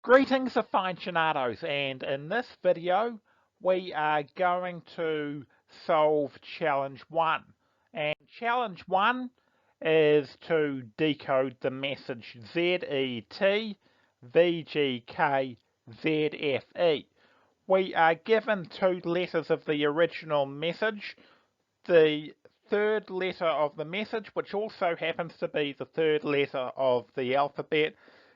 Greetings AFFINEcionados, and in this video we are going to solve challenge 1. And challenge 1 is to decode the message ZET We are given two letters of the original message. The third letter of the message, which also happens to be the third letter of the alphabet,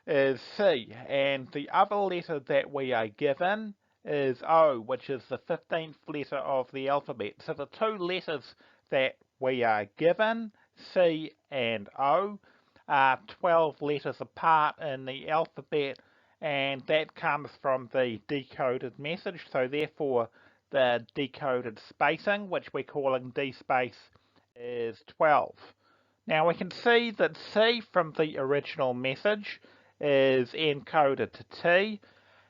is C, and the other letter that we are given is O, which is the 15th letter of the alphabet. So the two letters that we are given, C and O, are 12 letters apart in the alphabet, and that comes from the decoded message. So therefore the decoded spacing, which we're calling D space, is 12. Now we can see that C from the original message is encoded to T,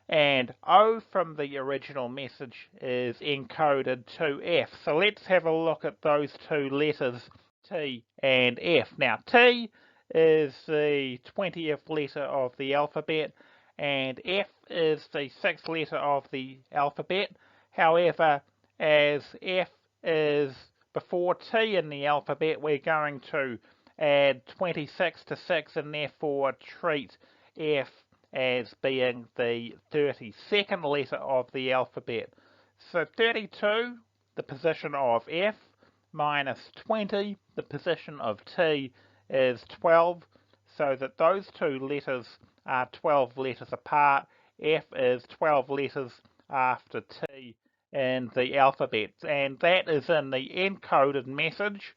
and O from the original message is encoded to F. So let's have a look at those two letters, T and F. Now T is the 20th letter of the alphabet, and F is the 6th letter of the alphabet. However, as F is before T in the alphabet, we're going to add 26 to 6 and therefore treat F as being the 32nd letter of the alphabet. So 32, the position of F, minus 20, the position of T, is 12, so that those two letters are 12 letters apart. F is 12 letters after T in the alphabet, and that is in the encoded message.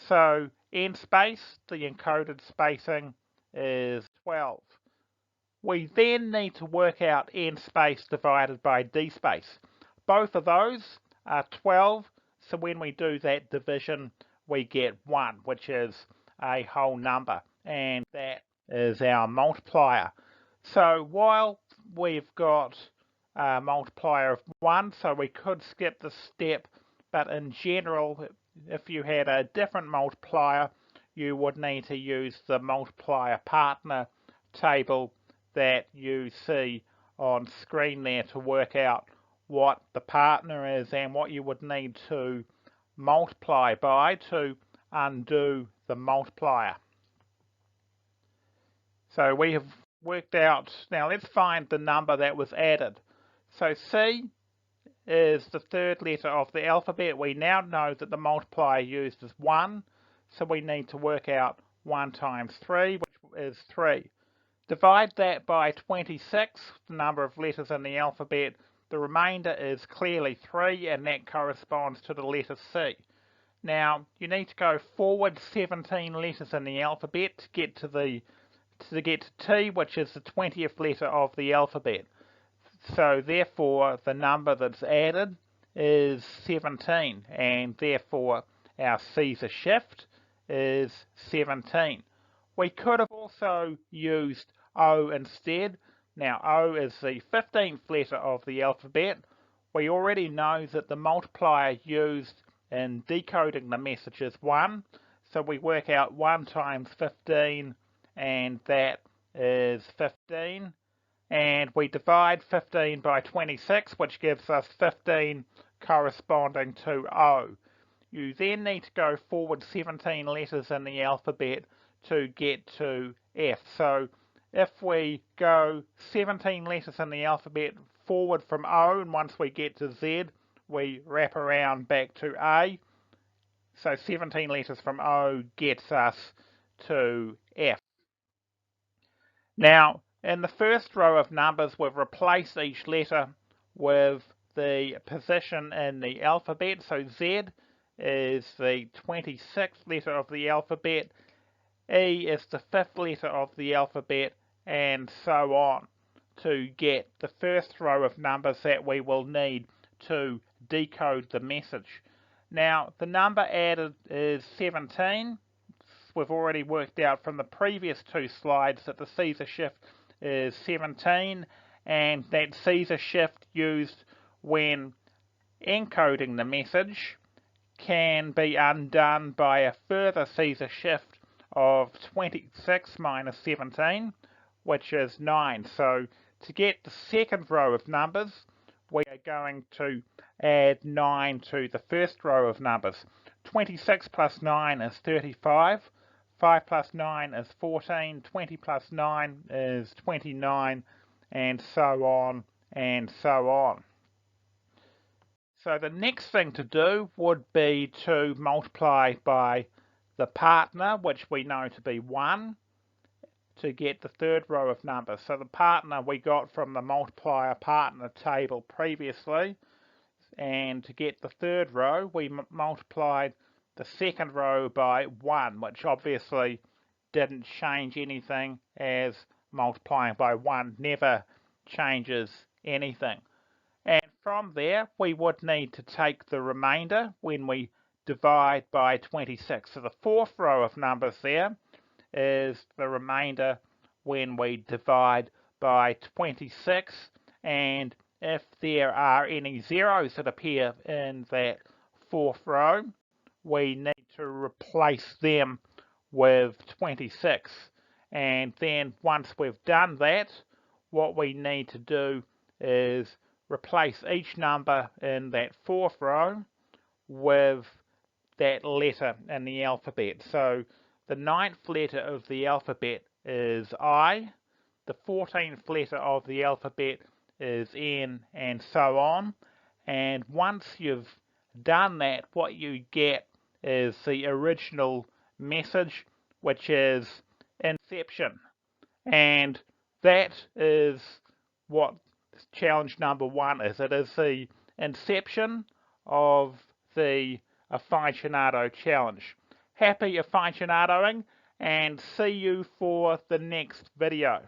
So N space, the encoded spacing, is 12. We then need to work out N space divided by D space. Both of those are 12, so when we do that division, we get 1, which is a whole number, and that is our multiplier. So while we've got a multiplier of 1, so we could skip the step, but in general, if you had a different multiplier, you would need to use the multiplier partner table that you see on screen there to work out what the partner is and what you would need to multiply by to undo the multiplier. So we have worked out, now let's find the number that was added. So C is the third letter of the alphabet. We now know that the multiplier used is 1, so we need to work out 1 times 3, which is 3. Divide that by 26, the number of letters in the alphabet. The remainder is clearly 3, and that corresponds to the letter C. Now, you need to go forward 17 letters in the alphabet to get to T, which is the 20th letter of the alphabet. So therefore, the number that's added is 17, and therefore our Caesar shift is 17. We could have also used O instead. Now O is the 15th letter of the alphabet. We already know that the multiplier used in decoding the message is 1, so we work out 1 times 15, and that is 15. And we divide 15 by 26, which gives us 15 corresponding to O. You then need to go forward 17 letters in the alphabet to get to F. So if we go 17 letters in the alphabet forward from O, and once we get to Z, we wrap around back to A. So 17 letters from O gets us to F. Now, in the first row of numbers, we've replaced each letter with the position in the alphabet. So Z is the 26th letter of the alphabet, E is the 5th letter of the alphabet, and so on, to get the first row of numbers that we will need to decode the message. Now, the number added is 17. We've already worked out from the previous two slides that the Caesar shift is 17, and that Caesar shift used when encoding the message can be undone by a further Caesar shift of 26 minus 17, which is 9. So To get the second row of numbers, we are going to add 9 to the first row of numbers. 26 plus 9 is 35, 5 plus 9 is 14, 20 plus 9 is 29, and so on and so on. So the next thing to do would be to multiply by the partner, which we know to be 1, to get the third row of numbers. So the partner we got from the multiplier partner table previously, and to get the third row we multiplied the second row by 1, which obviously didn't change anything, as multiplying by 1 never changes anything. And from there we would need to take the remainder when we divide by 26. So the fourth row of numbers there is the remainder when we divide by 26, and if there are any zeros that appear in that fourth row, we need to replace them with 26. And then once we've done that, what we need to do is replace each number in that fourth row with that letter in the alphabet. So the 9th letter of the alphabet is I, the 14th letter of the alphabet is N, and so on. And once you've done that, what you get is the original message, which is Inception. And that is what challenge number 1 is. It is the inception of the Afficionado challenge. Happy Afficionadoing, and see you for the next video.